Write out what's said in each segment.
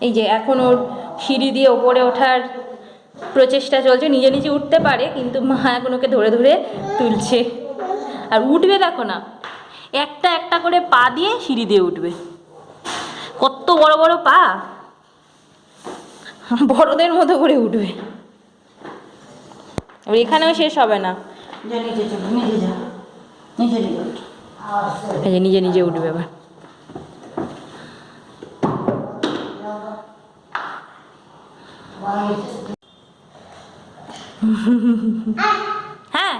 এই যে এখন ওর সিঁড়ি দিয়ে ওপরে ওঠার প্রচেষ্টা চলছে, নিজে নিজে উঠতে পারে কিন্তু মা এখন ওকে ধরে ধরে তুলছে। আর উঠবে দেখো না, একটা একটা করে পা দিয়ে সিঁড়ি দিয়ে উঠবে, কত বড় বড় পা, বড়দের মতো করে উঠবে। এখানেও শেষ হবে না, নিজে নিজে উঠবে এবার। হ্যাঁ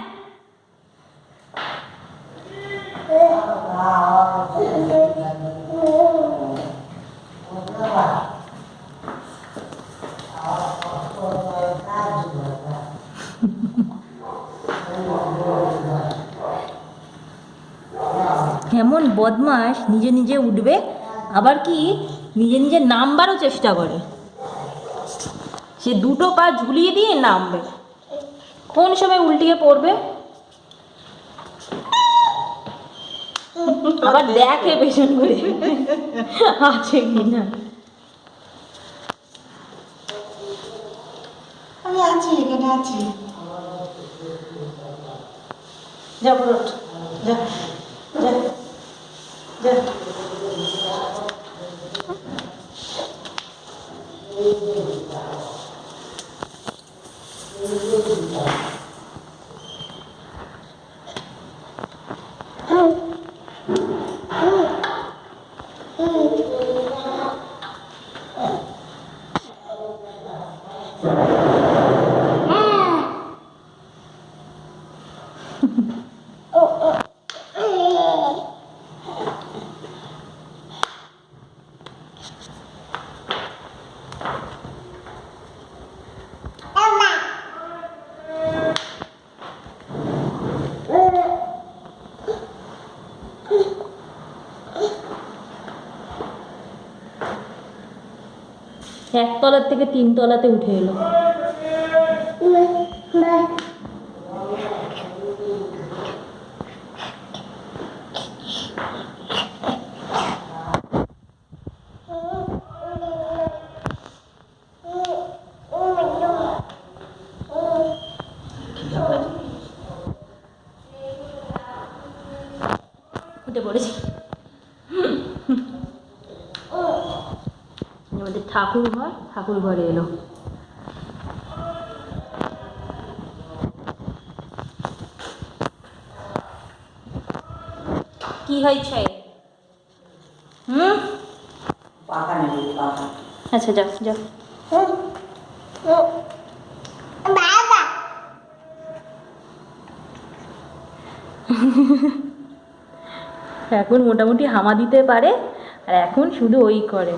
এমন বদমাস, নিজে নিজে উঠবে, আবার কি নিজে নিজে নামবারও চেষ্টা করে, সে দুটো পা ঝুলিয়ে দিয়ে নামবে, কোন সময় উল্টিয়ে পড়বে, আবার দেখে পেছন করে আছে কিনা। আমি আছি, এখানে আছি। যা পুরোট, যা যা যা। একতলার থেকে 3 তলাতে উঠে এলো। উঠে পড়েছি। আমাদের ঠাকুর ঘরে এলো। কি হয়েছে? আচ্ছা যাও যাও। এখন মোটামুটি হামা দিতে পারে, আর এখন শুধু ওই করে,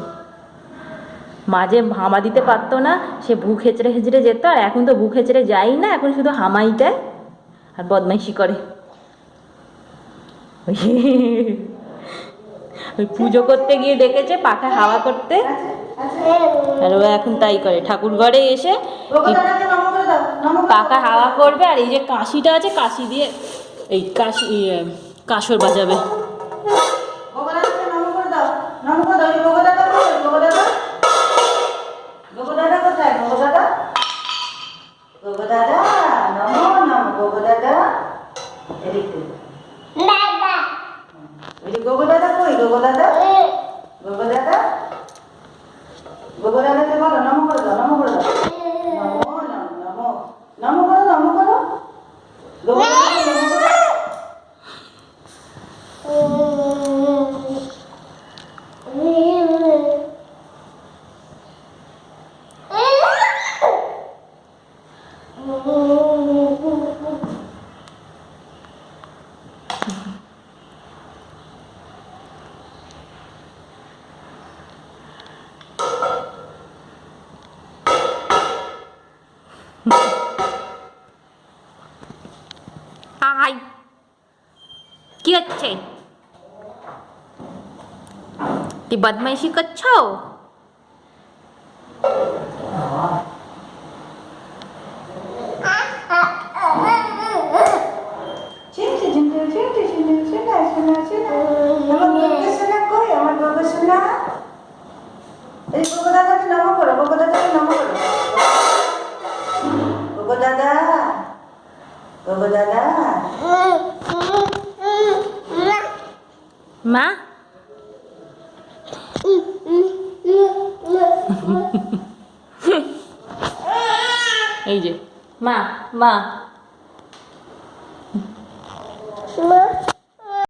মাঝে হামা দিতে পারতো না, সে বুক হেঁচড়ে হেঁচড়ে যেত, আর এখন তো বুক হেঁচড়ে যাই না, এখন শুধু হামাই দেয় আর বদমাইশি করে। ওই পুজো করতে গিয়ে দেখেছে পাখা হাওয়া করতে, আর ও এখন তাই করে, ঠাকুর ঘরে এসে পাখা হাওয়া করবে, আর এই যে কাশিটা আছে, কাশি দিয়ে এই কাসর বাজাবে। কি হচ্ছে? তুই বদমাইশি করছো? এই গোগো দাদাকে নমো করো, গোগো দাদাকে নমো করো। গোগো দাদা, গোগো দাদা। মা এই যে মা মা মা